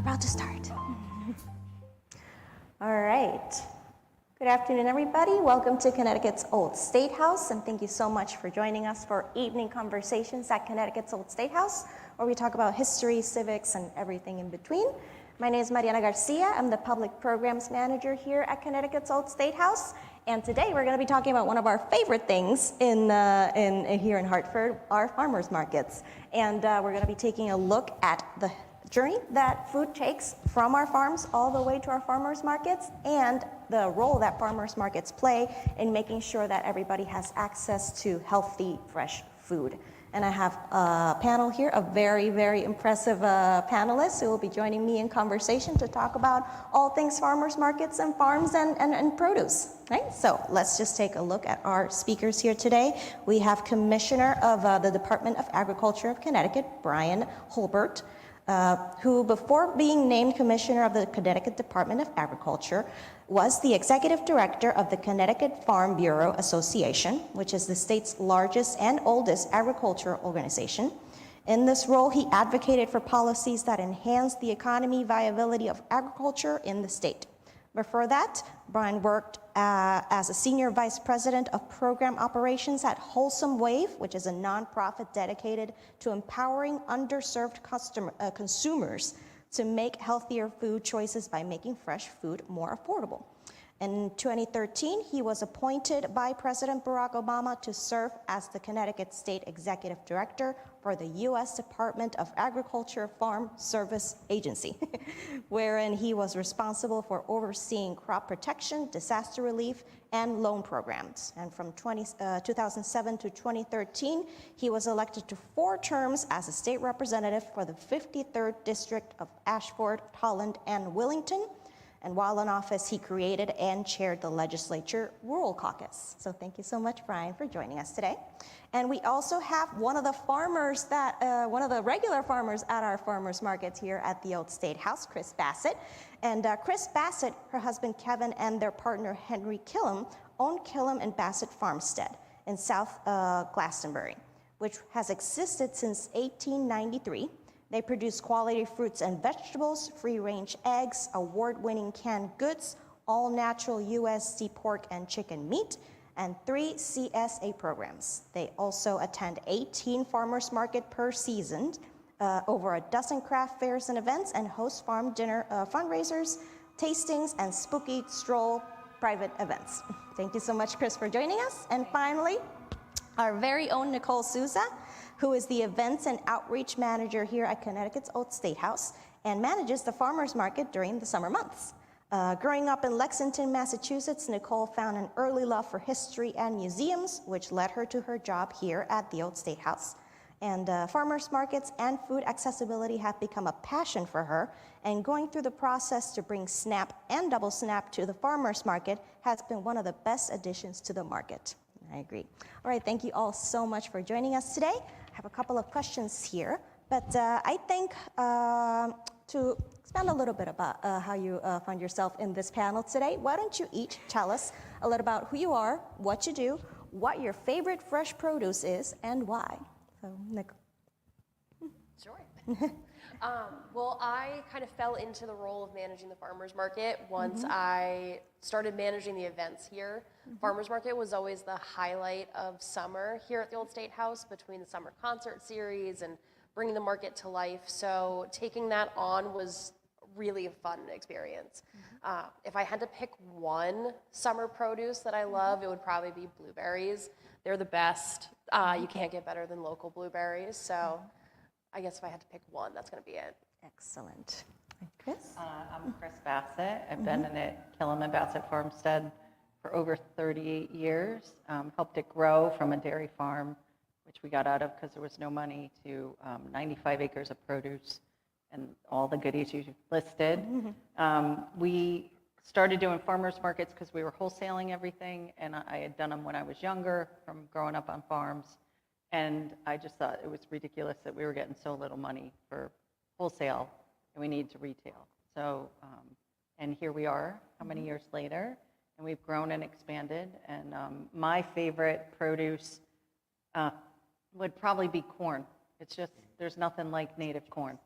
about to start. All right. Good afternoon, everybody. Welcome to Connecticut's Old State House, and thank you so much for joining us for evening conversations at Connecticut's Old State House, where we talk about history, civics, and everything in between. My name is Mariana Garcia. I'm the Public Programs Manager here at Connecticut's Old State House, and today we're going to be talking about one of our favorite things here in Hartford, our farmers markets. And we're going to be taking a look at the journey that food takes from our farms all the way to our farmers markets, and the role that farmers markets play in making sure that everybody has access to healthy, fresh food. And I have a panel here of very, very impressive panelists who will be joining me in conversation to talk about all things farmers markets and farms and produce. Right? So let's just take a look at our speakers here today. We have Commissioner of the Department of Agriculture of Connecticut, Bryan Hurlburt, who before being named Commissioner of the Connecticut Department of Agriculture was the Executive Director of the Connecticut Farm Bureau Association, which is the state's largest and oldest agricultural organization. In this role, he advocated for policies that enhance the economy viability of agriculture in the state. Before that, Bryan worked as a Senior Vice President of Program Operations at Wholesome Wave, which is a nonprofit dedicated to empowering underserved consumers to make healthier food choices by making fresh food more affordable. In 2013, he was appointed by President Barack Obama to serve as the Connecticut State Executive Director for the U.S. Department of Agriculture Farm Service Agency, wherein he was responsible for overseeing crop protection, disaster relief, and loan programs. And from 2007 to 2013, he was elected to 4 terms as a state representative for the 53rd District of Ashford, Holland, and Willington. And while in office, he created and chaired the Legislature Rural Caucus. So thank you so much, Bryan, for joining us today. And we also have one of the regular farmers at our farmers markets here at the Old State House, Chris Bassette. And Chris Bassette, her husband Kevin, and their partner Henry Killam own Killam Bassette Farmstead in South Glastonbury, which has existed since 1893. They produce quality fruits and vegetables, free-range eggs, award-winning canned goods, all-natural USC pork and chicken meat, and 3 CSA programs. They also attend 18 farmers market per season, over a dozen craft fairs and events, and host farm dinner fundraisers, tastings, and spooky stroll private events. Thank you so much, Chris, for joining us. And finally, our very own Nicole Sousa, who is the Events and Outreach Manager here at Connecticut's Old State House and manages the farmers market during the summer months. Growing up in Lexington, Massachusetts, Nicole found an early love for history and museums, which led her to her job here at the Old State House. And farmers markets and food accessibility have become a passion for her, and going through the process to bring SNAP and Double SNAP to the farmers market has been one of the best additions to the market. I agree. All right, thank you all so much for joining us today. I have a couple of questions here, but I think to expand a little bit about how you find yourself in this panel today, why don't you each tell us a little about who you are, what you do, what your favorite fresh produce is, and why. So, Nicole. Sure. Well, I kind of fell into the role of managing the farmers market once I started managing the events here. Farmers market was always the highlight of summer here at the Old State House, between the summer concert series and bringing the market to life. So taking that on was really a fun experience. If I had to pick one summer produce that I love, it would probably be blueberries. They're the best. You can't get better than local blueberries. So I guess if I had to pick one, that's going to be it. Excellent. Chris? I'm Chris Bassette. I've been in it, Killam Bassette Farmstead, for over 38 years. Helped it grow from a dairy farm, which we got out of because there was no money, to 95 acres of produce and all the goodies you listed. We started doing farmers markets because we were wholesaling everything, and I had done them when I was younger from growing up on farms. And I just thought it was ridiculous that we were getting so little money for wholesale and we need to retail. So, and here we are, how many years later, and we've grown and expanded. And my favorite produce would probably be corn. It's just, there's nothing like native corn.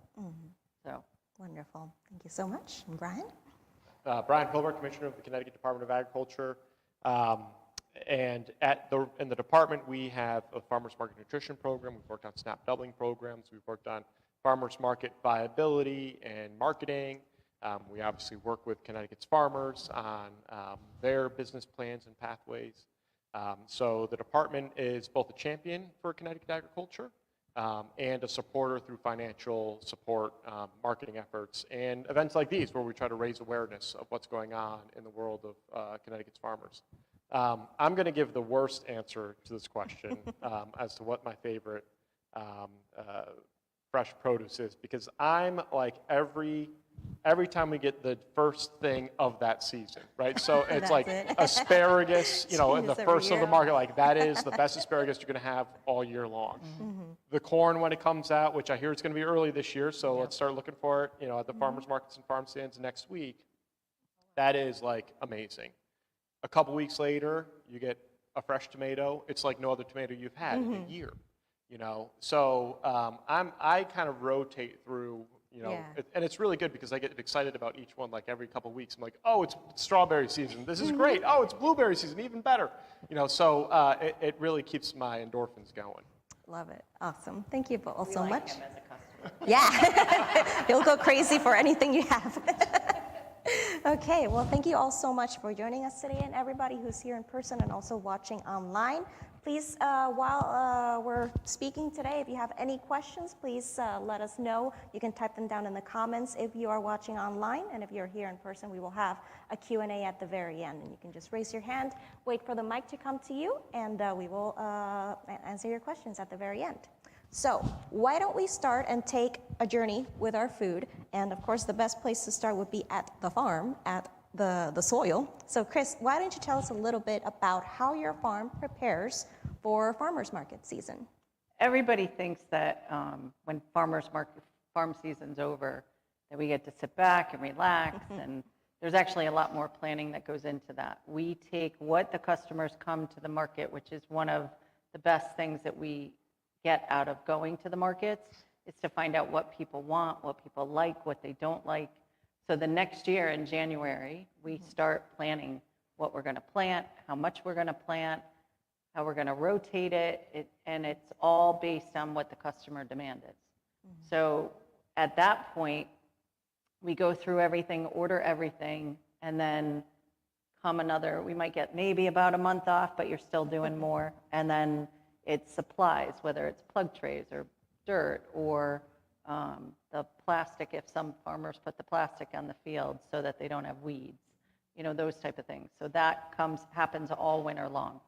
So Wonderful. Thank you so much. And Brian? Brian Hurlburt, Commissioner of the Connecticut Department of Agriculture. And in the department, we have a farmers market nutrition program. We've worked on SNAP doubling programs. We've worked on farmers market viability and marketing. We obviously work with Connecticut's farmers on their business plans and pathways. So the department is both a champion for Connecticut agriculture and a supporter through financial support, marketing efforts, and events like these where we try to raise awareness of what's going on in the world of Connecticut's farmers. I'm going to give the worst answer to this question as to what my favorite fresh produce is, because I'm like every time we get the first thing of that season, right? So it's like asparagus, you know, in the first of the market, like that is the best asparagus you're going to have all year long. The corn when it comes out, which I hear it's going to be early this year, so let's start looking for it, you know, at the farmers markets and farm stands next week. That is like amazing. A couple weeks later, you get a fresh tomato. It's like no other tomato you've had in a year, you know. So I kind of rotate through, you know, and it's really good because I get excited about each one. Like every couple weeks, I'm like, oh, it's strawberry season. This is great. Oh, it's blueberry season, even better. You know, so it really keeps my endorphins going. Love it. Awesome. Thank you both so like much. him as a customer. Yeah. He'll go crazy for anything you have. Okay, well, thank you all so much for joining us today, and everybody who's here in person and also watching online. Please, while we're speaking today, if you have any questions, please let us know. You can type them down in the comments if you are watching online, and if you're here in person, we will have a Q&A at the very end, and you can just raise your hand, wait for the mic to come to you, and we will answer your questions at the very end. So why don't we start and take a journey with our food? And of course, the best place to start would be at the farm, at the soil. So Chris, why don't you tell us a little bit about how your farm prepares for farmers market season? Everybody thinks that when farm season's over, that we get to sit back and relax, and there's actually a lot more planning that goes into that. We take what the customers come to the market, which is one of the best things that we get out of going to the markets, is to find out what people want, what people like, what they don't like. So the next year in January, we start planning what we're going to plant, how much we're going to plant, how we're going to rotate it, and it's all based on what the customer demand is. So at that point, we go through everything, order everything, and then we might get maybe about a month off, but you're still doing more, and then it's supplies, whether it's plug trays or dirt or the plastic, if some farmers put the plastic on the field so that they don't have weeds, you know, those type of things. So that happens all winter long.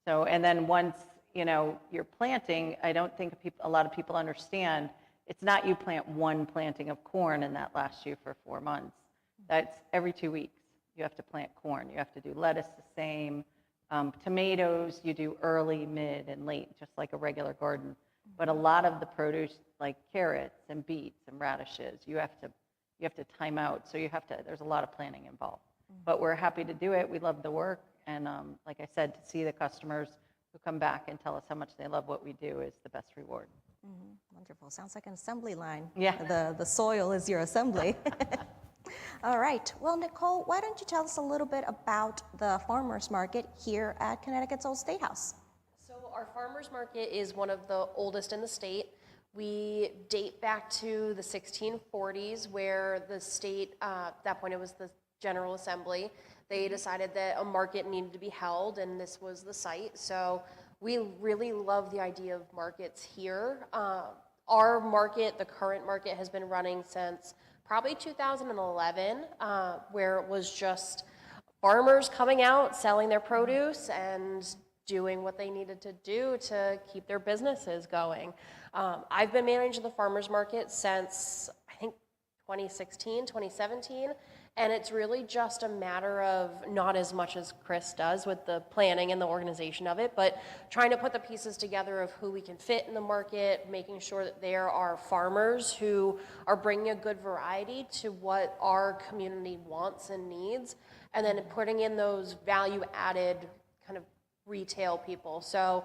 So, and then once, you know, you're planting, I don't think a lot of people understand, it's not you plant one planting of corn and that lasts you for 4 months. That's every 2 weeks. You have to plant corn. You have to do lettuce the same. Tomatoes, you do early, mid, and late, just like a regular garden. But a lot of the produce, like carrots and beets and radishes, you have to time out. So there's a lot of planning involved. But we're happy to do it. We love the work. And like I said, to see the customers who come back and tell us how much they love what we do is the best reward. Wonderful. Sounds like an assembly line. Yeah. The soil is your assembly. All right. Well, Nicole, why don't you tell us a little bit about the farmers market here at Connecticut's Statehouse? So our farmers market is one of the oldest in the state. We date back to the 1640s, where the state, at that point it was the General Assembly, they decided that a market needed to be held, and this was the site. So we really love the idea of markets here. Our market, the current market, has been running since probably 2011, where it was just farmers coming out, selling their produce, and doing what they needed to do to keep their businesses going. I've been managing the farmers market since, I think, 2016, 2017, and it's really just a matter of not as much as Chris does with the planning and the organization of it, but trying to put the pieces together of who we can fit in the market, making sure that there are farmers who are bringing a good variety to what our community wants and needs, and then putting in those value-added kind of retail people. So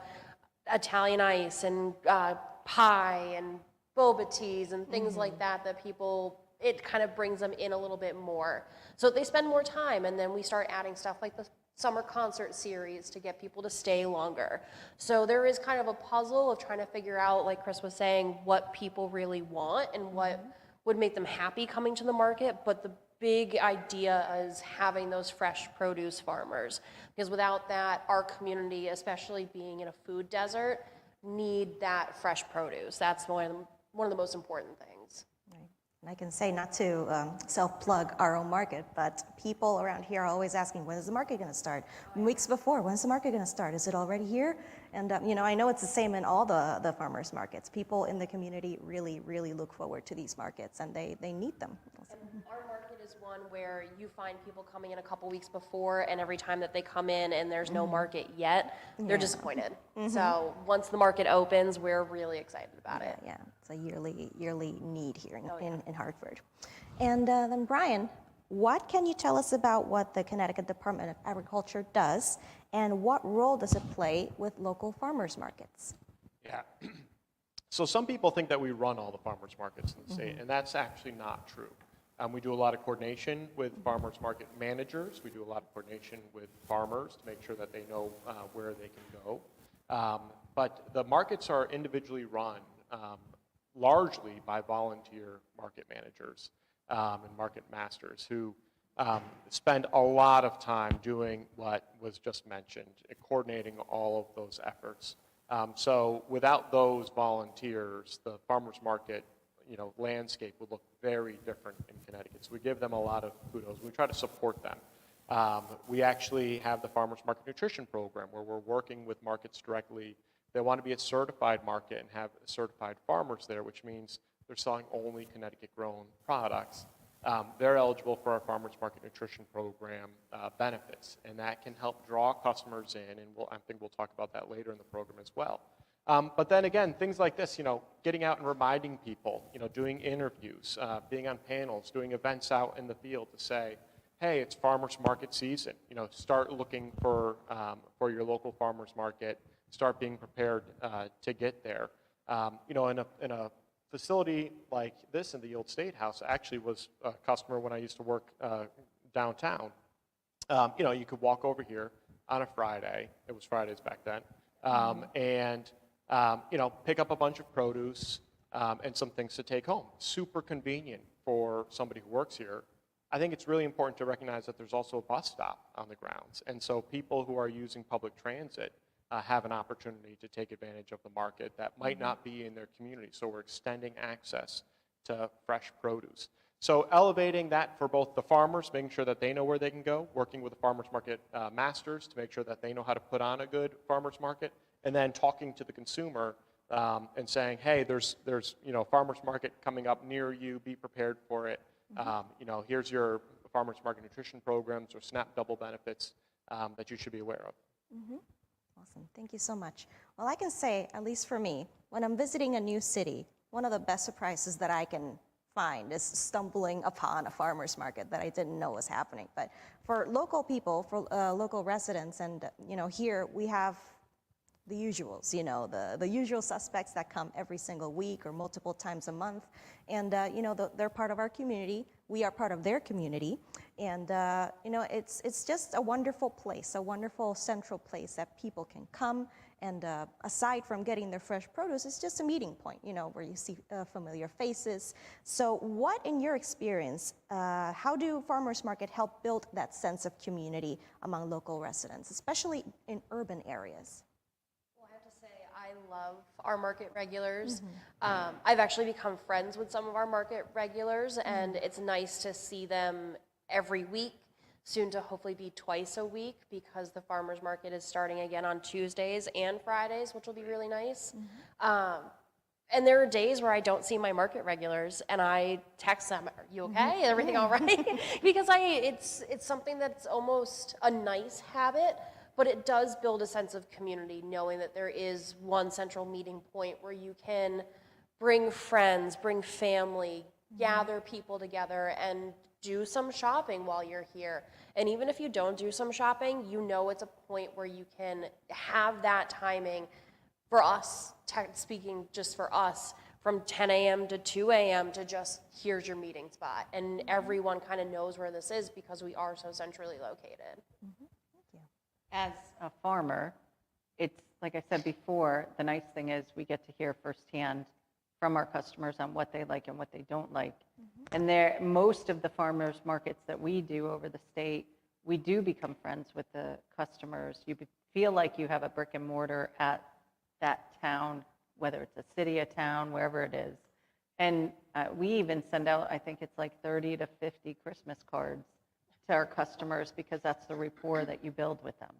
Italian ice and pie and boba teas and things like that people it kind of brings them in a little bit more. So they spend more time, and then we start adding stuff like the summer concert series to get people to stay longer. So there is kind of a puzzle of trying to figure out, like Chris was saying, what people really want and what would make them happy coming to the market. But the big idea is having those fresh produce farmers, because without that, our community, especially being in a food desert, need that fresh produce. That's one of the most important things. And I can say, not to self-plug our own market, but people around here are always asking, when is the market going to start? Weeks before, when's the market going to start? Is it already here? And I know it's the same in all the farmers markets. People in the community really, really look forward to these markets, and they need them. And our market is one where you find people coming in a couple weeks before, and every time that they come in and there's no market yet, they're disappointed. So once the market opens, we're really excited about it. Yeah, it's a yearly need here in Hartford. And then Bryan, what can you tell us about what the Connecticut Department of Agriculture does, and what role does it play with local farmers markets? Yeah. So some people think that we run all the farmers markets in the state, and that's actually not true. We do a lot of coordination with farmers market managers. We do a lot of coordination with farmers to make sure that they know where they can go. But the markets are individually run largely by volunteer market managers and market masters who spend a lot of time doing what was just mentioned, coordinating all of those efforts. So without those volunteers, the farmers market landscape would look very different in Connecticut. So we give them a lot of kudos. We try to support them. We actually have the Farmers Market Nutrition Program where we're working with markets directly. They want to be a certified market and have certified farmers there, which means they're selling only Connecticut-grown products. They're eligible for our Farmers Market Nutrition Program benefits, and that can help draw customers in, and I think we'll talk about that later in the program as well. But then again, things like this, getting out and reminding people, doing interviews, being on panels, doing events out in the field to say, hey, it's farmers market season. Start looking for your local farmers market. Start being prepared to get there. In a facility like this in the Old State House, actually was a customer when I used to work downtown. You could walk over here on a Friday. It was Fridays back then, and pick up a bunch of produce and some things to take home. Super convenient for somebody who works here. I think it's really important to recognize that there's also a bus stop on the grounds. And so people who are using public transit have an opportunity to take advantage of the market that might not be in their community. So we're extending access to fresh produce. So elevating that for both the farmers, making sure that they know where they can go, working with the farmers market masters to make sure that they know how to put on a good farmers market, and then talking to the consumer and saying, hey, there's farmers market coming up near you, be prepared for it. Here's your farmers market nutrition programs or SNAP double benefits that you should be aware of. Awesome, thank you so much. Well, I can say, at least for me, when I'm visiting a new city, one of the best surprises that I can find is stumbling upon a farmer's market that I didn't know was happening. But for local people, for local residents, and here we have the usuals, the usual suspects that come every single week or multiple times a month. And, they're part of our community. We are part of their community. And, it's just a wonderful place, a wonderful central place that people can come. And aside from getting their fresh produce, it's just a meeting point, where you see familiar faces. So what, in your experience, how do farmers market help build that sense of community among local residents, especially in urban areas? I love our market regulars. I've actually become friends with some of our market regulars, and it's nice to see them every week, soon to hopefully be twice a week, because the farmers market is starting again on Tuesdays and Fridays, which will be really nice. And there are days where I don't see my market regulars, and I text them, "Are you okay? Everything all right?" Because it's something that's almost a nice habit. But it does build a sense of community, knowing that there is one central meeting point where you can bring friends, bring family, gather people together, and do some shopping while you're here. And even if you don't do some shopping, it's a point where you can have that timing for us, speaking just for us, from 10 a.m. to 2 a.m. to just, here's your meeting spot. And everyone kind of knows where this is because we are so centrally located. As a farmer, it's, like I said before, the nice thing is we get to hear firsthand from our customers on what they like and what they don't like. And most of the farmers markets that we do over the state, we do become friends with the customers. You feel like you have a brick and mortar at that town, whether it's a city, a town, wherever it is. And we even send out, I think it's like 30 to 50 Christmas cards to our customers because that's the rapport that you build with them.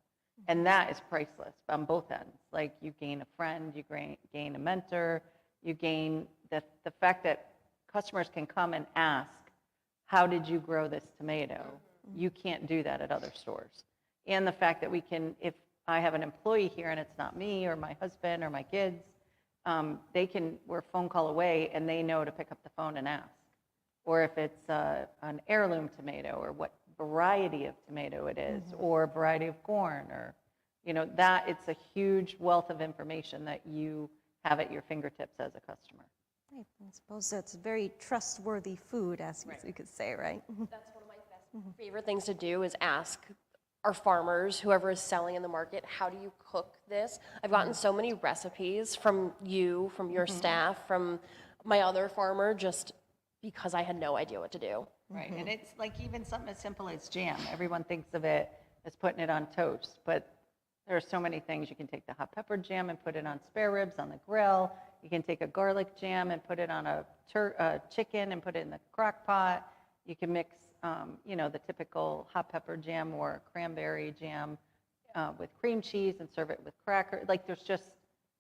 And that is priceless on both ends. Like you gain a friend, you gain a mentor, you gain the fact that customers can come and ask, how did you grow this tomato? You can't do that at other stores. And the fact that we can, if I have an employee here and it's not me or my husband or my kids, we're a phone call away and they know to pick up the phone and ask. Or if it's an heirloom tomato or what variety of tomato it is, or variety of corn, or, that it's a huge wealth of information that you have at your fingertips as a customer. Right. I suppose it's very trustworthy food, as you could say, right? That's one of my favorite things to do is ask our farmers, whoever is selling in the market, how do you cook this? I've gotten so many recipes from you, from your staff, from my other farmer, just because I had no idea what to do. Right, and it's like even something as simple as jam. Everyone thinks of it as putting it on toast, but there are so many things. You can take the hot pepper jam and put it on spare ribs on the grill. You can take a garlic jam and put it on a chicken and put it in the crock pot. You can mix, the typical hot pepper jam or cranberry jam with cream cheese and serve it with cracker. Like there's just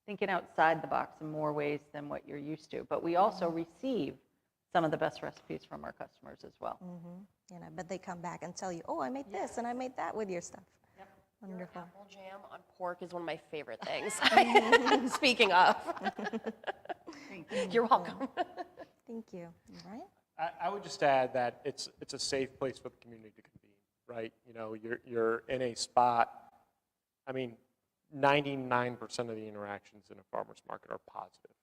thinking outside the box in more ways than what you're used to. But we also receive some of the best recipes from our customers as well. And I bet they come back and tell you, oh, I made this and I made that with your stuff. Yep. Wonderful. Apple jam on pork is one of my favorite things. Speaking of. You're welcome. Thank you. All right. I would just add that it's a safe place for the community to convene, right? You're in a spot, 99% of the interactions in a farmer's market are positive,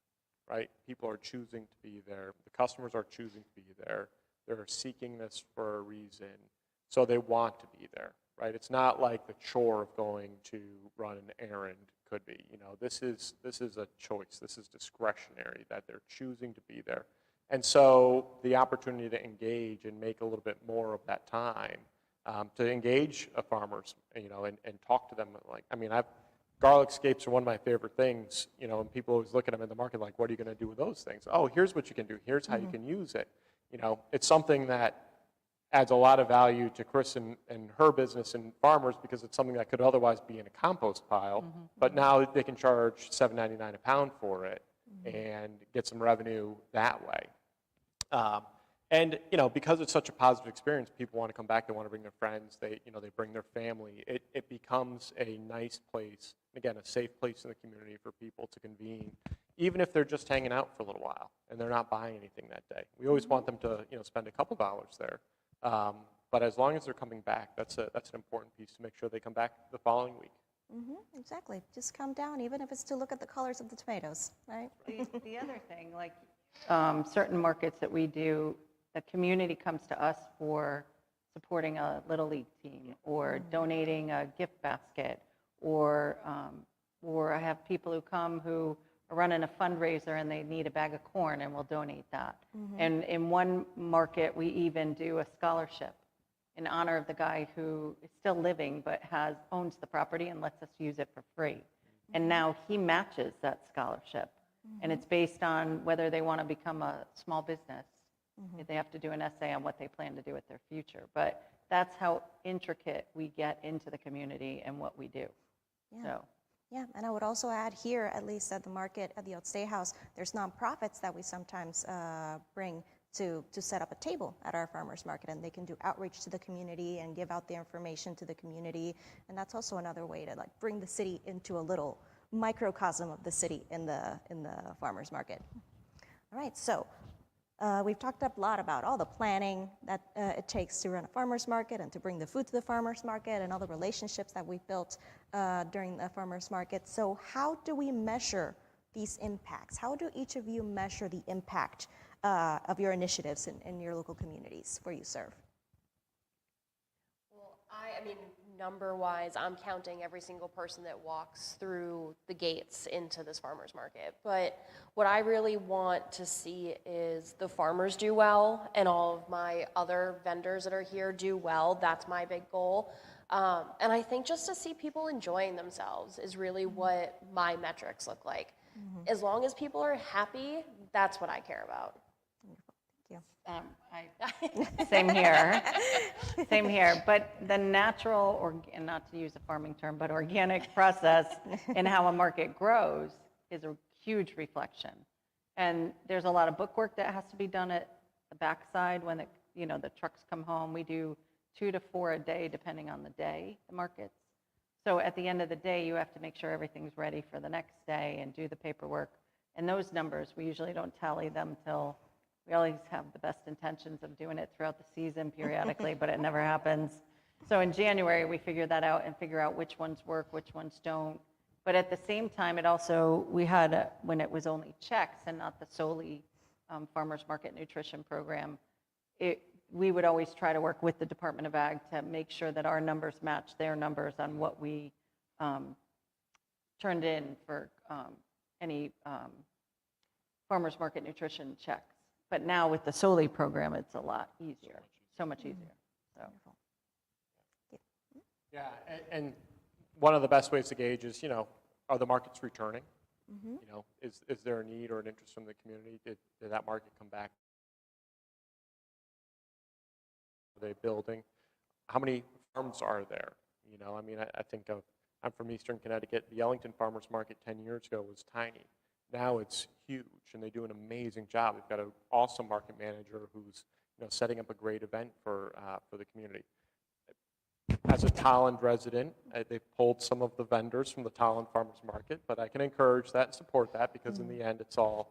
right? People are choosing to be there. The customers are choosing to be there. They're seeking this for a reason, so they want to be there, right? It's not like the chore of going to run an errand could be. This is a choice. This is discretionary that they're choosing to be there. And so the opportunity to engage and make a little bit more of that time to engage a farmers, and talk to them. Garlic scapes are one of my favorite things, and people always look at them in the market like, what are you going to do with those things? Oh, here's what you can do. Here's how you can use it. It's something that adds a lot of value to Chris and her business and farmers because it's something that could otherwise be in a compost pile, but now they can charge $7.99 a pound for it and get some revenue that way. And because it's such a positive experience, people want to come back. They want to bring their friends. They bring their family. It becomes a nice place, again, a safe place in the community for people to convene, even if they're just hanging out for a little while and they're not buying anything that day. We always want them to spend a couple dollars there, but as long as they're coming back, that's an important piece to make sure they come back the following week. Exactly. Just come down, even if it's to look at the colors of the tomatoes, right? The other thing, like certain markets that we do, the community comes to us for supporting a Little League team or donating a gift basket, or I have people who come who are running a fundraiser and they need a bag of corn and we'll donate that. And in one market, we even do a scholarship in honor of the guy who is still living but owns the property and lets us use it for free. And now he matches that scholarship. And it's based on whether they want to become a small business. They have to do an essay on what they plan to do with their future. But that's how intricate we get into the community and what we do. Yeah, and I would also add here, at least at the market, at the Old State House, there's nonprofits that we sometimes bring to set up a table at our farmers market, and they can do outreach to the community and give out the information to the community. And that's also another way to bring the city into a little microcosm of the city in the farmers market. All right, so we've talked a lot about all the planning that it takes to run a farmers market and to bring the food to the farmers market and all the relationships that we've built during the farmers market. So how do we measure these impacts? How do each of you measure the impact of your initiatives in your local communities where you serve? Well, I mean, number-wise, I'm counting every single person that walks through the gates into this farmer's market. But what I really want to see is the farmers do well, and all of my other vendors that are here do well. That's my big goal. And I think just to see people enjoying themselves is really what my metrics look like. As long as people are happy, that's what I care about. Same here. Same here. But the natural, or and not to use a farming term, but organic process in how a market grows is a huge reflection. And there's a lot of bookwork that has to be done at the backside when the trucks come home. We do 2 to 4 a day, depending on the day, the markets. So at the end of the day, you have to make sure everything's ready for the next day and do the paperwork. And those numbers, we usually don't tally them till we always have the best intentions of doing it throughout the season periodically, but it never happens. So in January, we figure that out and figure out which ones work, which ones don't. But at the same time, it also, we had, when it was only checks and not the solely farmers market nutrition program, we would always try to work with the Department of Ag to make sure that our numbers match their numbers on what we turned in for any farmers market nutrition checks. But now with the solely program, it's a lot easier, so much easier. So. Yeah, and one of the best ways to gauge is, are the markets returning? Is there a need or an interest from the community? Did that market come back? Are they building? How many farms are there? I think I'm from Eastern Connecticut. The Ellington Farmers Market 10 years ago was tiny. Now it's huge, and they do an amazing job. They've got an awesome market manager who's setting up a great event for the community. As a Tolland resident, they pulled some of the vendors from the Tolland Farmers Market, but I can encourage that and support that because in the end, it's all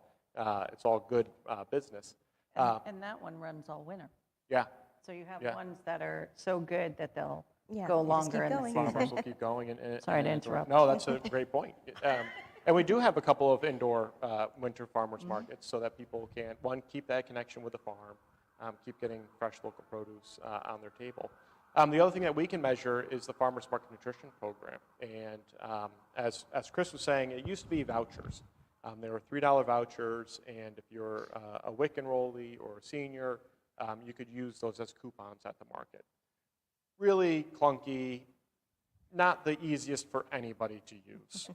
good business. And that one runs all winter. Yeah. So you have ones that are so good that they'll go just longer keep in the going. season. Farmers will keep going. Sorry to interrupt. No, that's a great point. And we do have a couple of indoor winter farmers markets so that people can, one, keep that connection with the farm, keep getting fresh local produce on their table. The other thing that we can measure is the farmers market nutrition program. And as Chris was saying, it used to be vouchers. There were $3 vouchers, and if you're a WIC enrollee or a senior, you could use those as coupons at the market. Really clunky, not the easiest for anybody to use.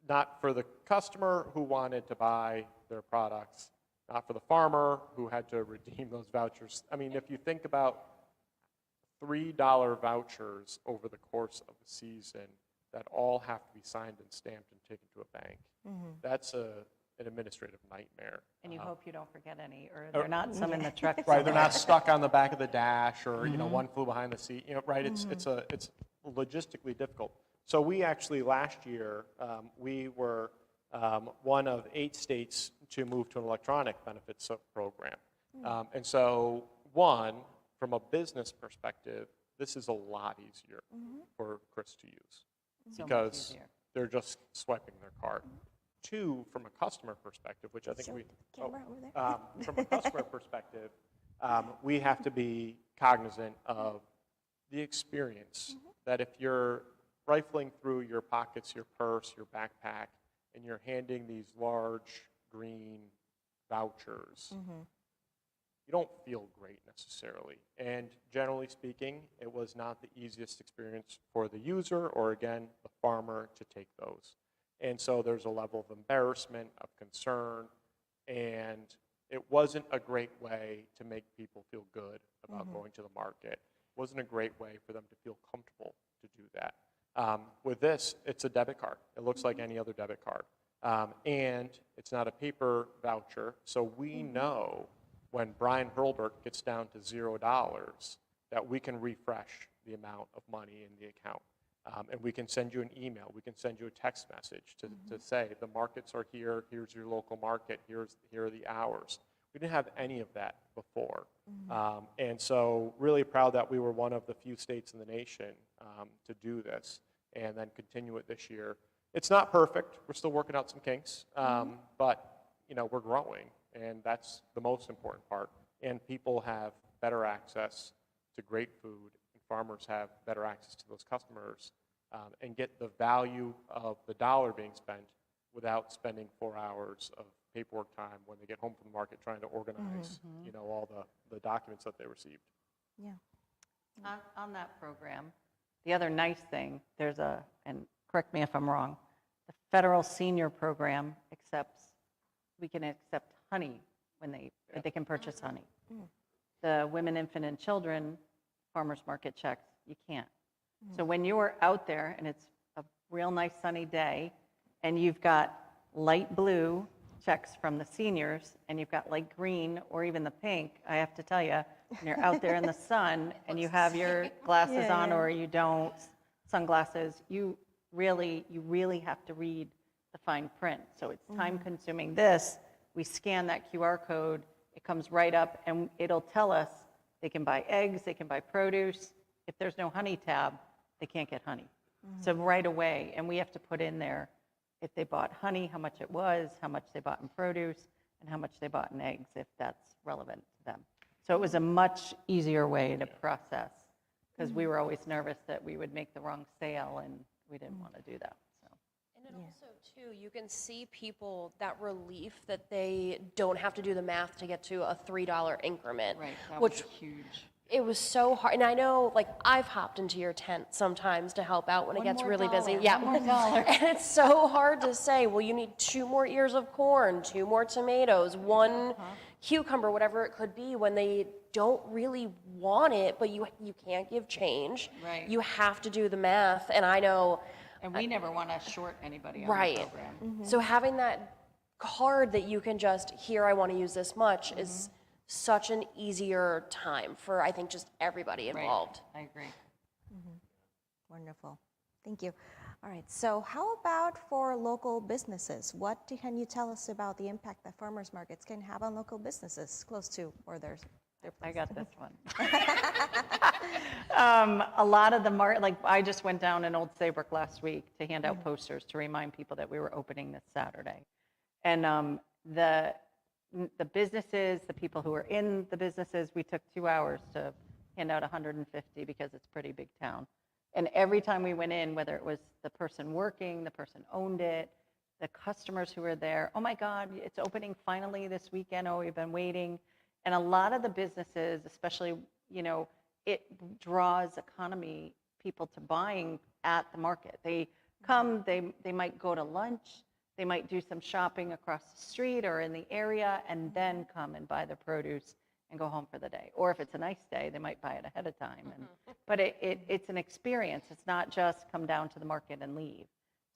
Not for the customer who wanted to buy their products, not for the farmer who had to redeem those vouchers. I mean, if you think about $3 vouchers over the course of a season that all have to be signed and stamped and taken to a bank, that's an administrative nightmare. And you hope you don't forget any, or they're not some in the truck. Right, they're not stuck on the back of the dash, or one flew behind the seat. Right, it's logistically difficult. So we actually last year we were one of 8 states to move to an electronic benefits program, and so from a business perspective, this is a lot easier for Chris to use because they're just swiping their card. 2, from a customer perspective, which I think from a customer perspective, we have to be cognizant of the experience that if you're rifling through your pockets, your purse, your backpack, and you're handing these large green vouchers, you don't feel great necessarily. And generally speaking, it was not the easiest experience for the user or, again, the farmer to take those. And so there's a level of embarrassment, of concern, and it wasn't a great way to make people feel good about going to the market. It wasn't a great way for them to feel comfortable to do that. With this, it's a debit card. It looks like any other debit card. And it's not a paper voucher, so we know when Brian Hurlburt gets down to $0 that we can refresh the amount of money in the account. And we can send you an email. We can send you a text message to say, the markets are here, here's your local market, here are the hours. We didn't have any of that before. And so really proud that we were one of the few states in the nation to do this and then continue it this year. It's not perfect. We're still working out some kinks, but we're growing, and that's the most important part. And people have better access to great food, and farmers have better access to those customers, and get the value of the dollar being spent without spending 4 hours of paperwork time when they get home from the market trying to organize, all the documents that they received. Yeah. On that program, the other nice thing, and correct me if I'm wrong, the federal senior program we can accept honey when they can purchase honey. The women, infant, and children farmers market checks, you can't. So when you're out there and it's a real nice sunny day and you've got light blue checks from the seniors and you've got light green or even the pink, I have to tell you, when you're out there in the sun and you have your glasses on or you don't, sunglasses, you really have to read the fine print. So it's time consuming. We scan that QR code, it comes right up and it'll tell us they can buy eggs, they can buy produce. If there's no honey tab, they can't get honey. So right away, and we have to put in there if they bought honey, how much it was, how much they bought in produce, and how much they bought in eggs, if that's relevant to them. So it was a much easier way to process, because we were always nervous that we would make the wrong sale, and we didn't want to do that. So. And then also, too, you can see people, that relief that they don't have to do the math to get to a $3 increment. Right, that which was huge. It was so hard, and I know, I've hopped into your tent sometimes to help out when it gets really busy. Yeah, $1 more. And it's so hard to say, well, you need 2 more ears of corn, 2 more tomatoes, 1 cucumber, whatever it could be, when they don't really want it, but you can't give change. Right. You have to do the math, and I know. And we never want to short anybody on Right. the program. So having that card that you can just, here, I want to use this much, is such an easier time for, I think, just everybody involved. Right. I agree. Wonderful. Thank you. All right. So how about for local businesses? Can you tell us about the impact that farmers markets can have on local businesses close to where their I got this one. A lot of the I just went down in Old Saybrook last week to hand out posters to remind people that we were opening this Saturday. And the businesses, the people who are in the businesses, we took 2 hours to hand out 150 because it's a pretty big town. And every time we went in, whether it was the person working, the person owned it, the customers who were there, oh my God, it's opening finally this weekend, oh, we've been waiting. And a lot of the businesses, especially, it draws people to buying at the market. They come, they might go to lunch, they might do some shopping across the street or in the area, and then come and buy the produce and go home for the day. Or if it's a nice day, they might buy it ahead of time. But it's an experience. It's not just come down to the market and leave.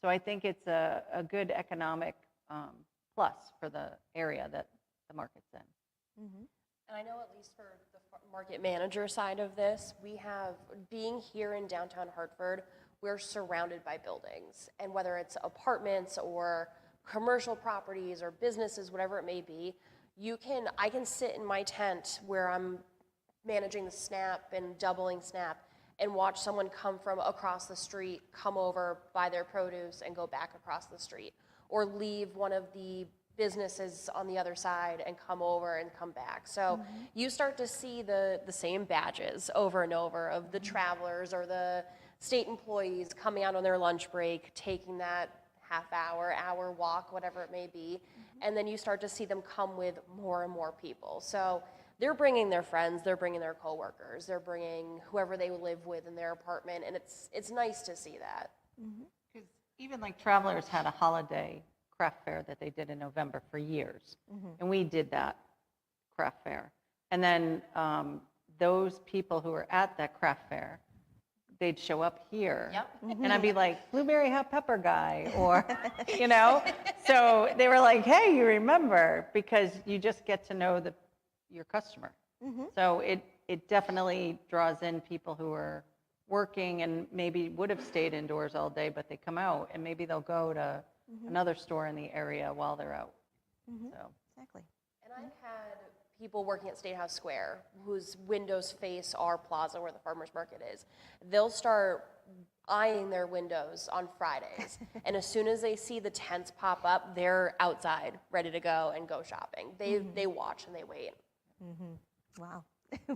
So I think it's a good economic plus for the area that the market's in. And I know, at least for the market manager side of this, being here in downtown Hartford, we're surrounded by buildings. And whether it's apartments or commercial properties or businesses, whatever it may be, I can sit in my tent where I'm managing the SNAP and doubling SNAP and watch someone come from across the street, come over, buy their produce, and go back across the street. Or leave one of the businesses on the other side and come over and come back. So you start to see the same badges over and over of the travelers or the state employees coming out on their lunch break, taking that hour walk, whatever it may be, and then you start to see them come with more and more people. So they're bringing their friends, they're bringing their coworkers, they're bringing whoever they live with in their apartment, and it's nice to see that. Because even Travelers had a holiday craft fair that they did in November for years, and we did that craft fair. And then those people who were at that craft fair, they'd show up here, and I'd be like, blueberry hot pepper guy, or, So they were like, hey, you remember, because you just get to know your customer. So it definitely draws in people who are working and maybe would have stayed indoors all day, but they come out, and maybe they'll go to another store in the area while they're out. So. Exactly. And I've had people working at State House Square whose windows face our plaza where the farmers market is, they'll start eyeing their windows on Fridays. And as soon as they see the tents pop up, they're outside ready to go and go shopping. They watch and they wait. Wow.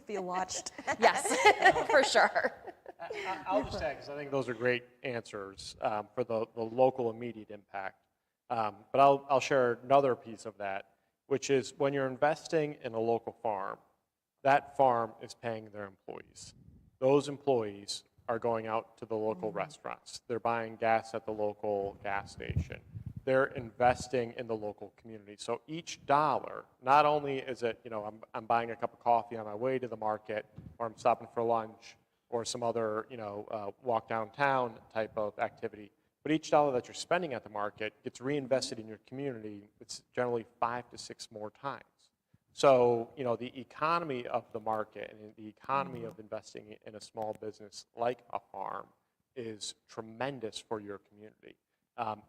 Feel watched. Yes, for sure. I'll just add, because I think those are great answers for the local immediate impact. But I'll share another piece of that, which is when you're investing in a local farm, that farm is paying their employees. Those employees are going out to the local restaurants. They're buying gas at the local gas station. They're investing in the local community. So each dollar, not only is it, I'm buying a cup of coffee on my way to the market, or I'm stopping for lunch, or some other, walk downtown type of activity, but each dollar that you're spending at the market gets reinvested in your community. It's generally 5 to 6 more times. So, the economy of the market and the economy of investing in a small business like a farm is tremendous for your community.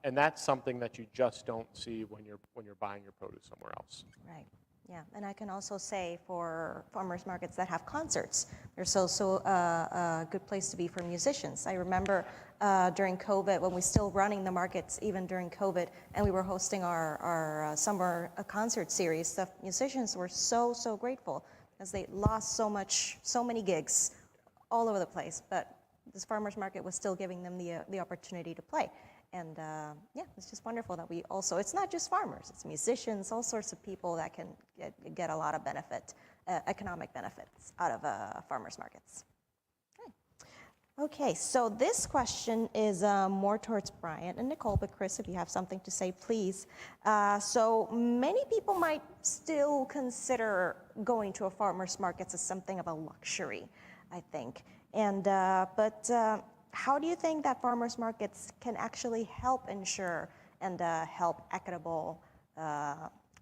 And that's something that you just don't see when you're buying your produce somewhere else. Right. Yeah, and I can also say for farmers markets that have concerts, there's also a good place to be for musicians. I remember during COVID, when we still running the markets, even during COVID, and we were hosting our summer concert series, the musicians were so grateful because they lost so many gigs all over the place, but this farmers market was still giving them the opportunity to play. And yeah, it's just wonderful that we also, it's not just farmers, it's musicians, all sorts of people that can get a lot of benefit, economic benefits out of farmers markets. Okay, so this question is more towards Bryan and Nicole, but Chris, if you have something to say, please. So many people might still consider going to a farmer's market as something of a luxury, I think. And but how do you think that farmers markets can actually help ensure and help equitable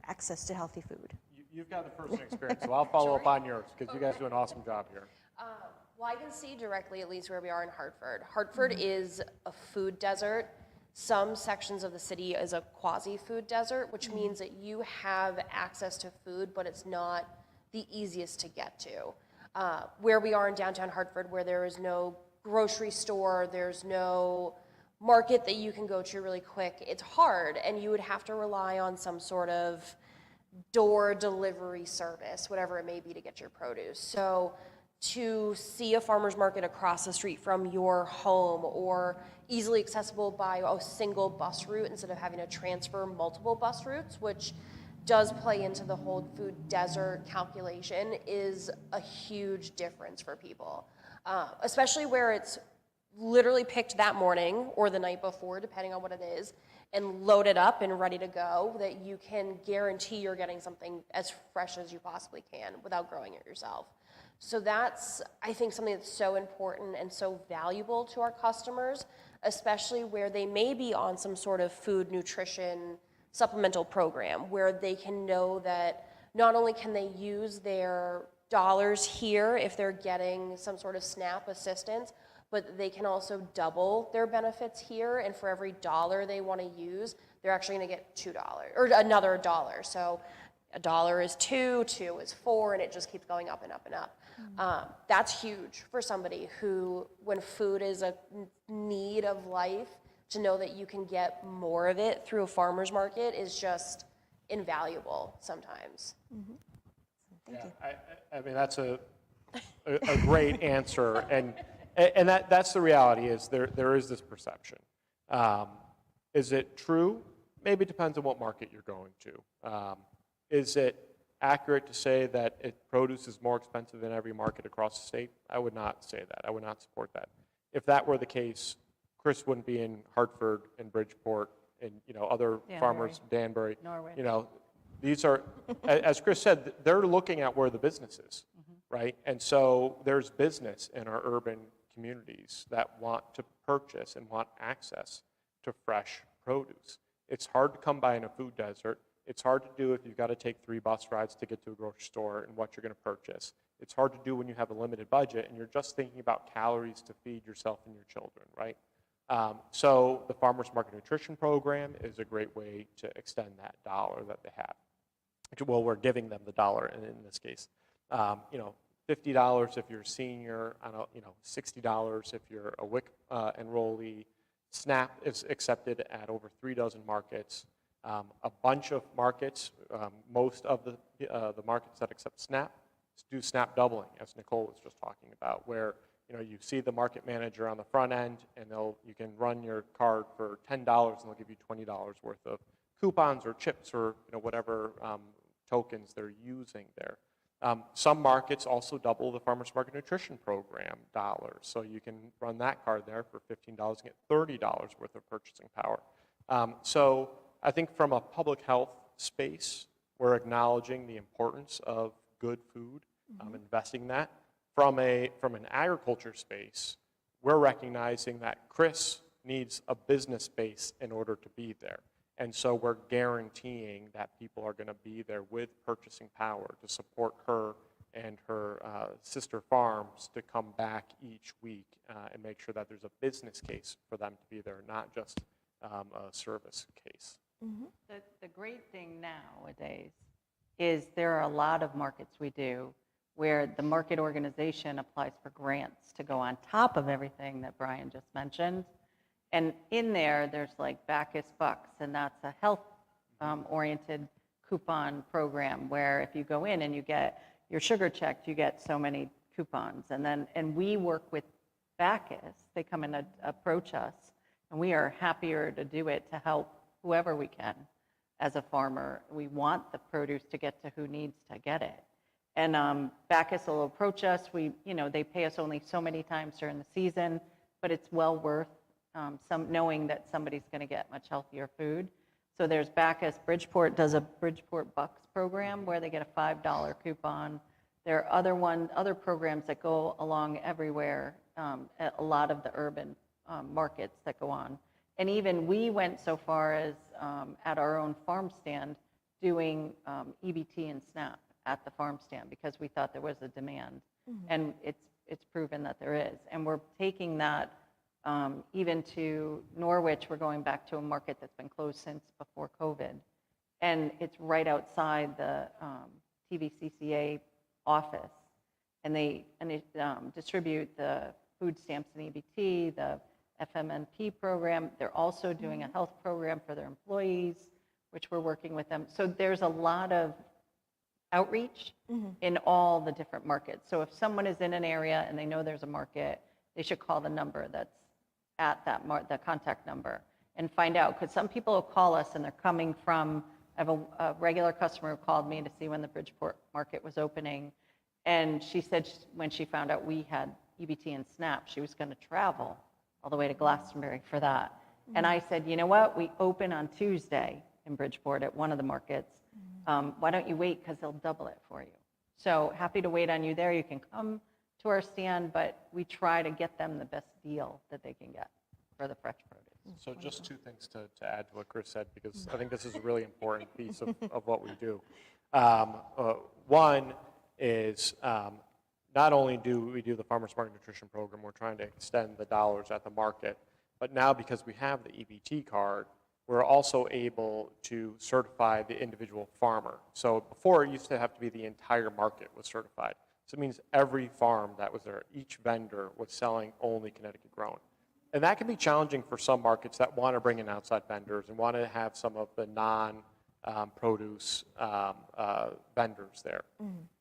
access to healthy food? You've got the first experience, so I'll follow up on yours, because you guys do an awesome job here. Well, I can see directly, at least where we are in Hartford. Hartford is a food desert. Some sections of the city is a quasi-food desert, which means that you have access to food, but it's not the easiest to get to. Where we are in downtown Hartford, where there is no grocery store, there's no market that you can go to really quick, it's hard, and you would have to rely on some sort of door delivery service, whatever it may be, to get your produce. So to see a farmer's market across the street from your home or easily accessible by a single bus route instead of having to transfer multiple bus routes, which does play into the whole food desert calculation, is a huge difference for people. Especially where it's literally picked that morning or the night before, depending on what it is, and loaded up and ready to go, that you can guarantee you're getting something as fresh as you possibly can without growing it yourself. So that's, I think, something that's so important and so valuable to our customers, especially where they may be on some sort of food nutrition supplemental program, where they can know that not only can they use their dollars here if they're getting some sort of SNAP assistance, but they can also double their benefits here, and for every dollar they want to use, they're actually going to get $2 or another $1. So $1 is 2, 2 is 4, and it just keeps going up and up and up. That's huge for somebody who, when food is a need of life, to know that you can get more of it through a farmer's market is just invaluable sometimes. Thank you. I mean, that's a great answer, and that's the reality. Is there is this perception. Is it true? Maybe it depends on what market you're going to. Is it accurate to say that produce is more expensive in every market across the state? I would not say that. I would not support that. If that were the case, Chris wouldn't be in Hartford and Bridgeport and other farmers, Danbury. Norwich. These are, as Chris said, they're looking at where the business is, right? And so there's business in our urban communities that want to purchase and want access to fresh produce. It's hard to come by in a food desert. It's hard to do if you've got to take 3 bus rides to get to a grocery store and what you're going to purchase. It's hard to do when you have a limited budget and you're just thinking about calories to feed yourself and your children, right? So the Farmers Market Nutrition Program is a great way to extend that dollar that they have. well, we're giving them the dollar in this case. You know, $50 if you're a senior, you know, $60 if you're a WIC enrollee. SNAP is accepted at over 3 dozen markets. A bunch of markets, most of the markets that accept SNAP do SNAP doubling, as Nicole was just talking about, where you know you see the market manager on the front end, and you can run your card for $10, and they'll give you $20 worth of coupons or chips or you know whatever tokens they're using there. Some markets also double the Farmers Market Nutrition Program dollars, so you can run that card there for $15 and get $30 worth of purchasing power. So I think from a public health space, we're acknowledging the importance of good food, investing in that. From an agriculture space, we're recognizing that Chris needs a business base in order to be there. And so we're guaranteeing that people are going to be there with purchasing power to support her and her sister farms to come back each week and make sure that there's a business case for them to be there, not just a service case. The great thing nowadays is there are a lot of markets we do where the market organization applies for grants to go on top of everything that Brian just mentioned. And in there's like Bacchus Bucks, and that's a health-oriented coupon program where if you go in and you get your sugar checked, you get so many coupons. And we work with Bacchus. They come and approach us, and we are happier to do it to help whoever we can. As a farmer, we want the produce to get to who needs to get it. And Bacchus will approach us. They pay us only so many times during the season, but it's well worth knowing that somebody's going to get much healthier food. So there's Bacchus. Bridgeport does a Bridgeport Bucks program where they get a $5 coupon. There are other programs that go along everywhere, at a lot of the urban markets that go on. And even we went so far as at our own farm stand doing EBT and SNAP at the farm stand because we thought there was a demand. And it's proven that there is. And we're taking that even to Norwich. We're going back to a market that's been closed since before COVID. And it's right outside the TVCCA office. And they distribute the food stamps and EBT, the FMNP program. They're also doing a health program for their employees, which we're working with them. So there's a lot of outreach in all the different markets. So if someone is in an area and they know there's a market, they should call the number that's at that the contact number and find out. Because some people will call us and they're coming from, I have a regular customer who called me to see when the Bridgeport market was opening. And she said when she found out we had EBT and SNAP, she was going to travel all the way to Glastonbury for that. And I said, you know what? We open on Tuesday in Bridgeport at one of the markets. Why don't you wait? Because they'll double it for you. So happy to wait on you there. You can come to our stand, but we try to get them the best deal that they can get for the fresh produce. So just two things to add to what Chris said, because I think this is a really important piece of what we do. One is not only do we do the Farmers Market Nutrition Program, we're trying to extend the dollars at the market, but now because we have the EBT card, we're also able to certify the individual farmer. So before, it used to have to be the entire market was certified. So it means every farm that was there, each vendor was selling only Connecticut grown. And that can be challenging for some markets that want to bring in outside vendors and want to have some of the non-produce vendors there.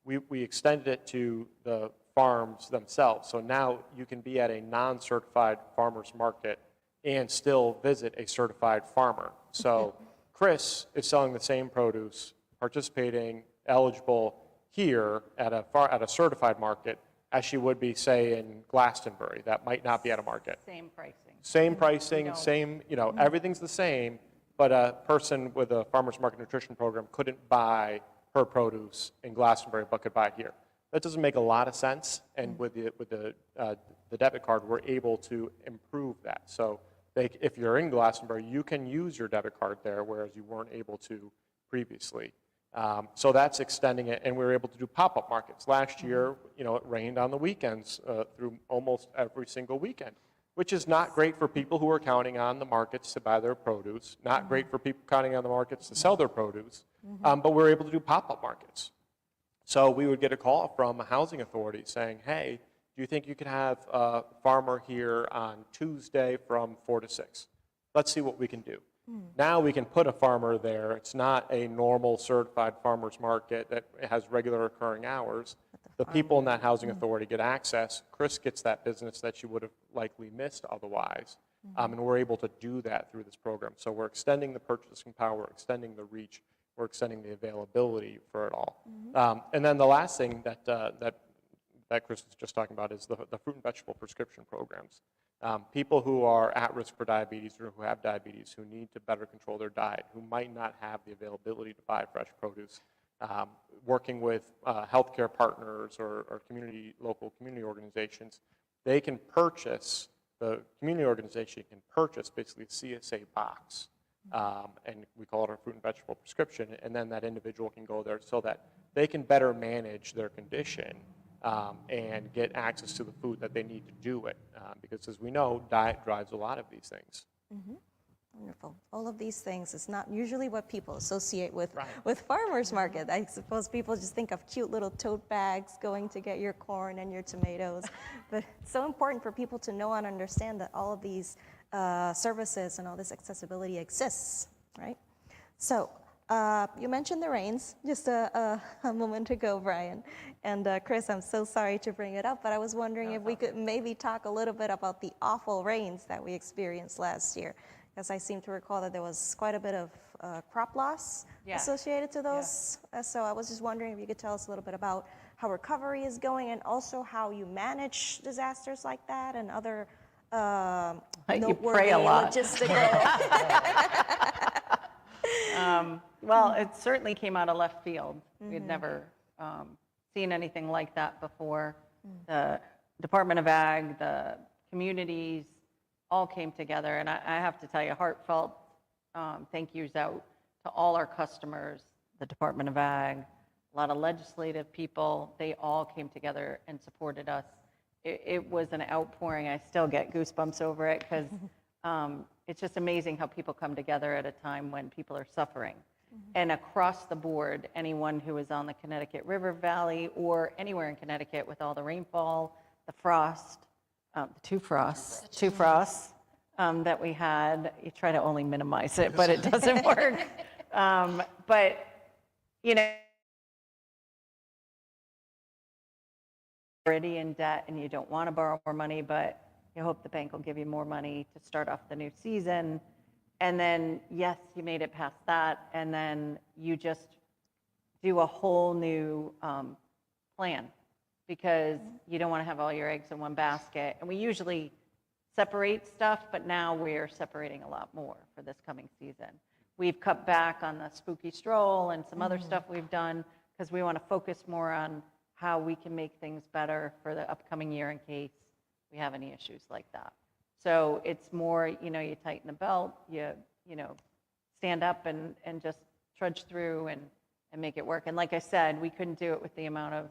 We extended it to the farms themselves. So now you can be at a non-certified farmer's market and still visit a certified farmer. So Chris is selling the same produce, participating, eligible here at a certified market as she would be, say, in Glastonbury. That might not be at a market. Same pricing. Same pricing, same, everything's the same, but a person with a Farmers Market Nutrition Program couldn't buy her produce in Glastonbury but could buy it here. That doesn't make a lot of sense, and with the debit card, we're able to improve that. So if you're in Glastonbury, you can use your debit card there, whereas you weren't able to previously. So that's extending it, and we were able to do pop-up markets. Last year, it rained on the weekends through almost every single weekend. which is not great for people who are counting on the markets to buy their produce, not great for people counting on the markets to sell their produce, but we're able to do pop-up markets. So we would get a call from a housing authority saying, hey, do you think you could have a farmer here on Tuesday from 4 to 6? Let's see what we can do. Now we can put a farmer there. It's not a normal certified farmer's market that has regular occurring hours. The people in that housing authority get access. Chris gets that business that she would have likely missed otherwise. And we're able to do that through this program. So we're extending the purchasing power, we're extending the reach, we're extending the availability for it all. And then the last thing that Chris was just talking about is the fruit and vegetable prescription programs. People who are at risk for diabetes or who have diabetes, who need to better control their diet, who might not have the availability to buy fresh produce, working with healthcare partners or local community organizations, they can purchase, the community organization can purchase basically a CSA box, and we call it our fruit and vegetable prescription, and then that individual can go there so that they can better manage their condition and get access to the food that they need to do it. Because as we know, diet drives a lot of these things. Wonderful. All of these things is not usually what people associate with farmers market. I suppose people just think of cute little tote bags going to get your corn and your tomatoes. But it's so important for people to know and understand that all of these services and all this accessibility exists, right? So you mentioned the rains just a moment ago, Bryan. And Chris, I'm so sorry to bring it up, but I was wondering if we could maybe talk a little bit about the awful rains that we experienced last year. Because I seem to recall that there was quite a bit of crop loss associated to those. So I was just wondering if you could tell us a little bit about how recovery is going and also how you manage disasters like that and other noteworthy logistical. Well, it certainly came out of left field. We'd never seen anything like that before. The Department of Ag, the communities, all came together, and I have to tell you, heartfelt thank yous out to all our customers, the Department of Ag, a lot of legislative people. They all came together and supported us. It was an outpouring. I still get goosebumps over it because it's just amazing how people come together at a time when people are suffering. And across the board, anyone who is on the Connecticut River Valley or anywhere in Connecticut with all the rainfall, the frost, two frosts that we had. You try to only minimize it, but it doesn't work. But, you know, already in debt and you don't want to borrow more money, but you hope the bank will give you more money to start off the new season. And then, yes, you made it past that, and then you just do a whole new plan, because you don't want to have all your eggs in one basket. And we usually separate stuff, but now we're separating a lot more for this coming season. We've cut back on the spooky stroll and some other stuff we've done because we want to focus more on how we can make things better for the upcoming year in case we have any issues like that. So it's more, you know, you tighten the belt, you know, stand up and just trudge through and make it work. And like I said, we couldn't do it with the amount of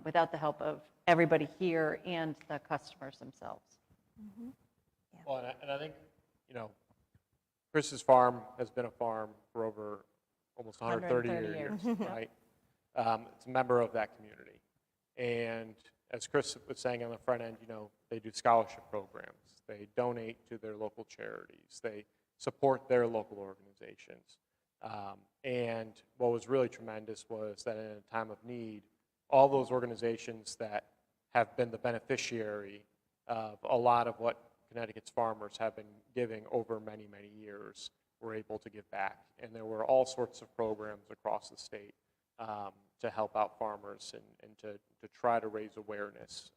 without the help of everybody here and the customers themselves. Well, and I think, you know, Chris's farm has been a farm for over almost 130 years, right? It's a member of that community. And as Chris was saying on the front end, you know, they do scholarship programs. They donate to their local charities. They support their local organizations. And what was really tremendous was that in a time of need, all those organizations that have been the beneficiary of a lot of what Connecticut's farmers have been giving over many, many years were able to give back. And there were all sorts of programs across the state to help out farmers and to try to raise awareness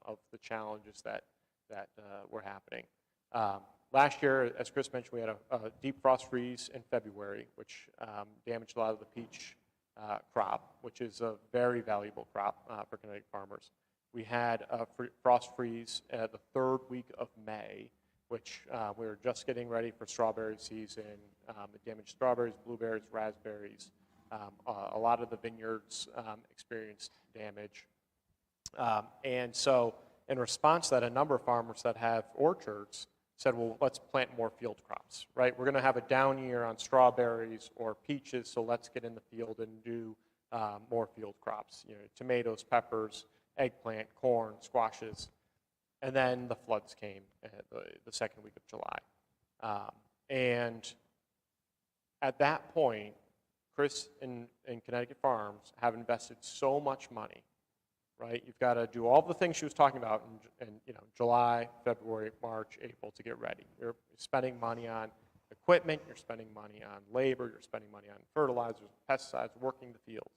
of the challenges that were happening. Last year, as Chris mentioned, we had a deep frost freeze in February, which damaged a lot of the peach crop, which is a very valuable crop for Connecticut farmers. We had a frost freeze the third week of May, which we were just getting ready for strawberry season. It damaged strawberries, blueberries, raspberries. A lot of the vineyards experienced damage. And so In response to that, a number of farmers that have orchards said, well, let's plant more field crops, right? We're going to have a down year on strawberries or peaches, so let's get in the field and do more field crops, tomatoes, peppers, eggplant, corn, squashes. And then the floods came the second week of July. And at that point, Chris and Connecticut Farms have invested so much money, right? You've got to do all the things she was talking about in July, February, March, April to get ready. You're spending money on equipment, you're spending money on labor, you're spending money on fertilizers, pesticides, working the fields.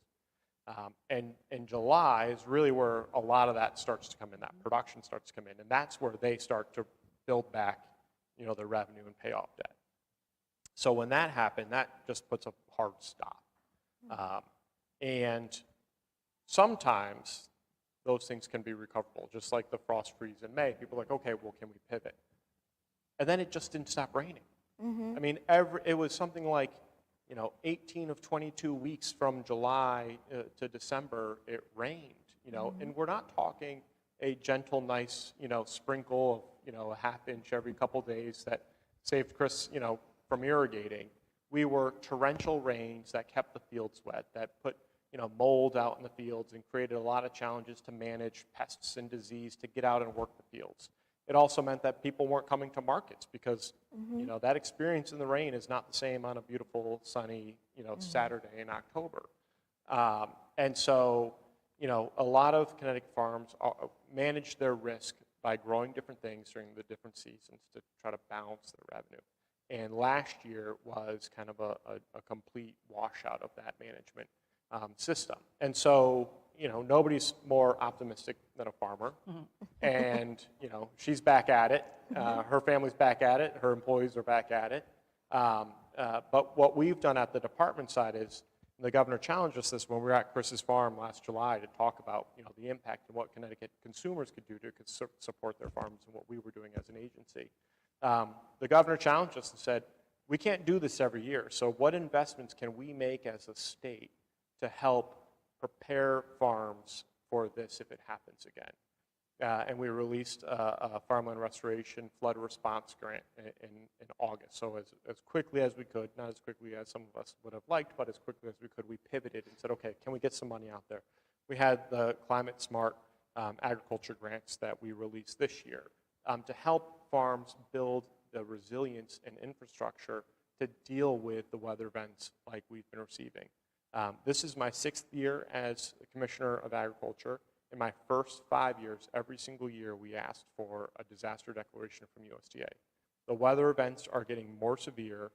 And in July is really where a lot of that starts to come in, that production starts to come in, and that's where they start to build back, their revenue and pay off debt. So when that happened, that just puts a hard stop. And sometimes those things can be recoverable, just like the frost freeze in May. People are like, okay, well, can we pivot? And then it just didn't stop raining. I mean, it was something like, 18 of 22 weeks from July to December, it rained, and we're not talking a gentle, nice, sprinkle of, a half inch every couple days that saved Chris, from irrigating. We were torrential rains that kept the fields wet, that put mold out in the fields and created a lot of challenges to manage pests and disease, to get out and work the fields. It also meant that people weren't coming to markets because that experience in the rain is not the same on a beautiful sunny Saturday in October. And so a lot of Connecticut farms manage their risk by growing different things during the different seasons to try to balance their revenue. And last year was kind of a complete washout of that management system. And so, nobody's more optimistic than a farmer. And, she's back at it. Her family's back at it. Her employees are back at it. But what we've done at the department side is, the governor challenged us this when we were at Chris's farm last July to talk about, the impact of what Connecticut consumers could do to support their farms and what we were doing as an agency. The governor challenged us and said, we can't do this every year, so what investments can we make as a state to help prepare farms for this if it happens again? And we released a farmland restoration flood response grant in August. So as quickly as we could, not as quickly as some of us would have liked, but as quickly as we could, we pivoted and said, okay, can we get some money out there? We had the climate smart agriculture grants that we released this year to help farms build the resilience and infrastructure to deal with the weather events like we've been receiving. This is my 6th year as Commissioner of Agriculture. In my first 5 years, every single year we asked for a disaster declaration from USDA. The weather events are getting more severe,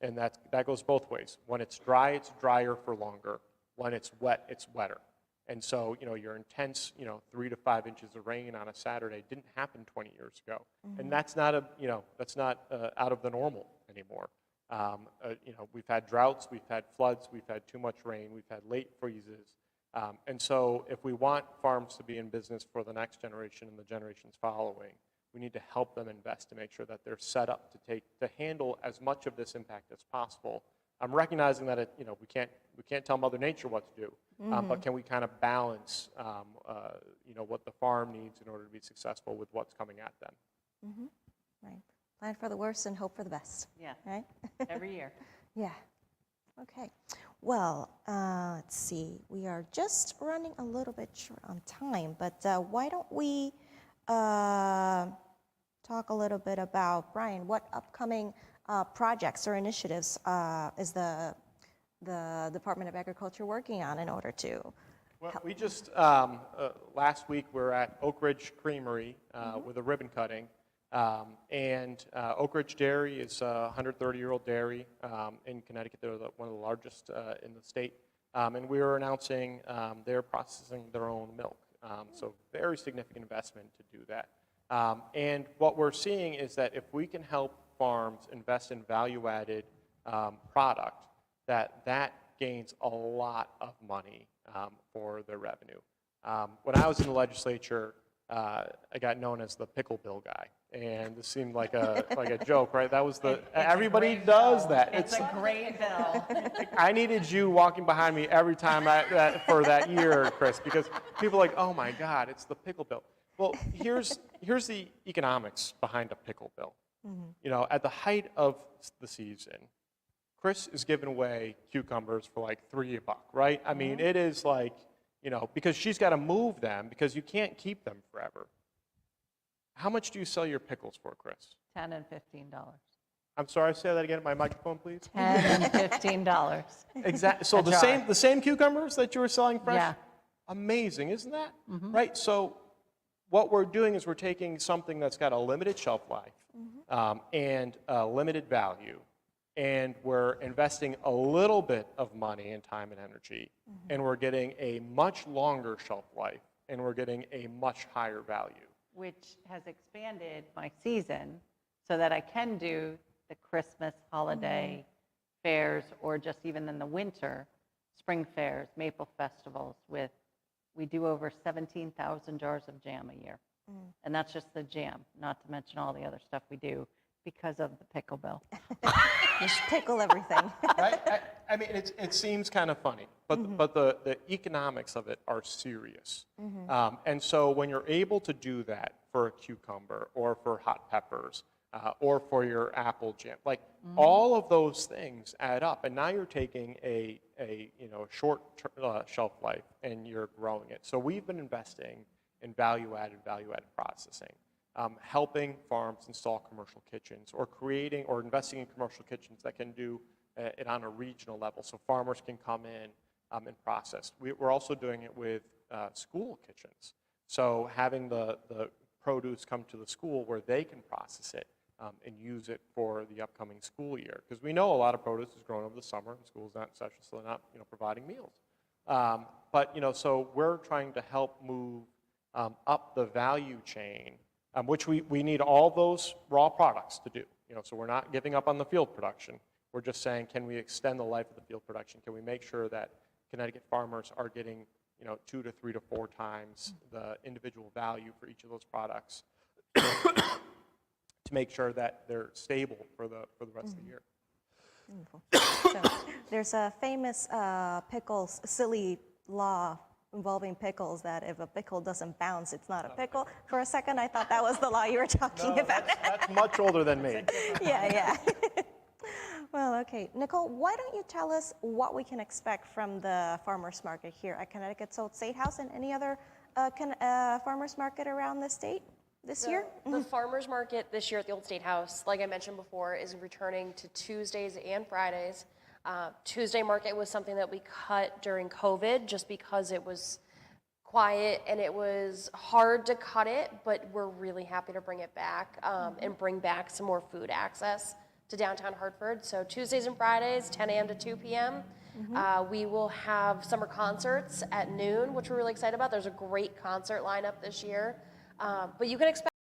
and that goes both ways. When it's dry, it's drier for longer. When it's wet, it's wetter. And so, your intense, 3 to 5 inches of rain on a Saturday didn't happen 20 years ago. And that's not out of the normal anymore. We've had droughts, we've had floods, we've had too much rain, we've had late freezes. And so if we want farms to be in business for the next generation and the generations following, we need to help them invest to make sure that they're set up to handle as much of this impact as possible. I'm recognizing that we can't tell Mother Nature what to do, but can we kind of balance what the farm needs in order to be successful with what's coming at them? Right. Plan for the worst and hope for the best. Yeah. Right? Every year. Yeah. Okay. Well, let's see. We are just running a little bit short on time, but why don't we talk a little bit about, Brian, what upcoming projects or initiatives is the Department of Agriculture working on in order to Well, we just, last week we were at Oak Ridge Creamery with a ribbon cutting. And Oak Ridge Dairy is a 130-year-old dairy in Connecticut. They're one of the largest in the state. And we were announcing they're processing their own milk. So very significant investment to do that. And what we're seeing is that if we can help farms invest in value-added product, that gains a lot of money for their revenue. When I was in the legislature, I got known as the pickle bill guy, and this seemed like a joke, right? That was everybody does that. It's a great bill. I needed you walking behind me every time for that year, Chris, because people are like, oh my God, it's the pickle bill. Well, here's the economics behind a pickle bill. You know, at the height of the season, Chris is giving away cucumbers for like $3 a buck, right? I mean, it is like, you know, because she's got to move them because you can't keep them forever. How much do you sell your pickles for, Chris? $10 and $15. I'm sorry, say that again at my microphone, please. $10 and $15. Exactly. So A the jar. same cucumbers that you were selling fresh? Yeah. Amazing, isn't that? Right. So what we're doing is we're taking something that's got a limited shelf life and a limited value, and we're investing a little bit of money and time and energy, and we're getting a much longer shelf life, and we're getting a much higher value. Which has expanded my season so that I can do the Christmas holiday fairs, or just even in the winter, spring fairs, maple festivals we do over 17,000 jars of jam a year. And that's just the jam, not to mention all the other stuff we do because of the pickle bill. Just pickle everything. Right? I mean, it seems kind of funny, but the economics of it are serious. And so when you're able to do that for a cucumber or for hot peppers or for your apple jam, like all of those things add up. And now you're taking a short shelf life and you're growing it. So we've been investing in value-added processing. Helping farms install commercial kitchens, or creating or investing in commercial kitchens that can do it on a regional level, so farmers can come in and process. We're also doing it with school kitchens, so having the produce come to the school where they can process it and use it for the upcoming school year, because we know a lot of produce is grown over the summer and school's not in session, so they're not providing meals. But so we're trying to help move up the value chain, which we need all those raw products to do. So we're not giving up on the field production. We're just saying, can we extend the life of the field production? Can we make sure that Connecticut farmers are getting 2 to 3 to 4 times the individual value for each of those products to make sure that they're stable for the rest of the year. Beautiful. So there's a famous pickles silly law involving pickles, that if a pickle doesn't bounce, it's not a pickle. For a second, I thought that was the law you were talking about. That's much older than me. Yeah. Well, okay. Nicole, why don't you tell us what we can expect from the farmers market here at Connecticut's Old State House, and any other farmers market around the state this year? The farmers market this year at the Old State House, like I mentioned before, is returning to Tuesdays and Fridays. Tuesday market was something that we cut during COVID just because it was quiet and it was hard to cut it, but we're really happy to bring it back and bring back some more food access to downtown Hartford. So Tuesdays and Fridays, 10 a.m. to 2 p.m. We will have summer concerts at noon, which we're really excited about. There's a great concert lineup this year. But you can expect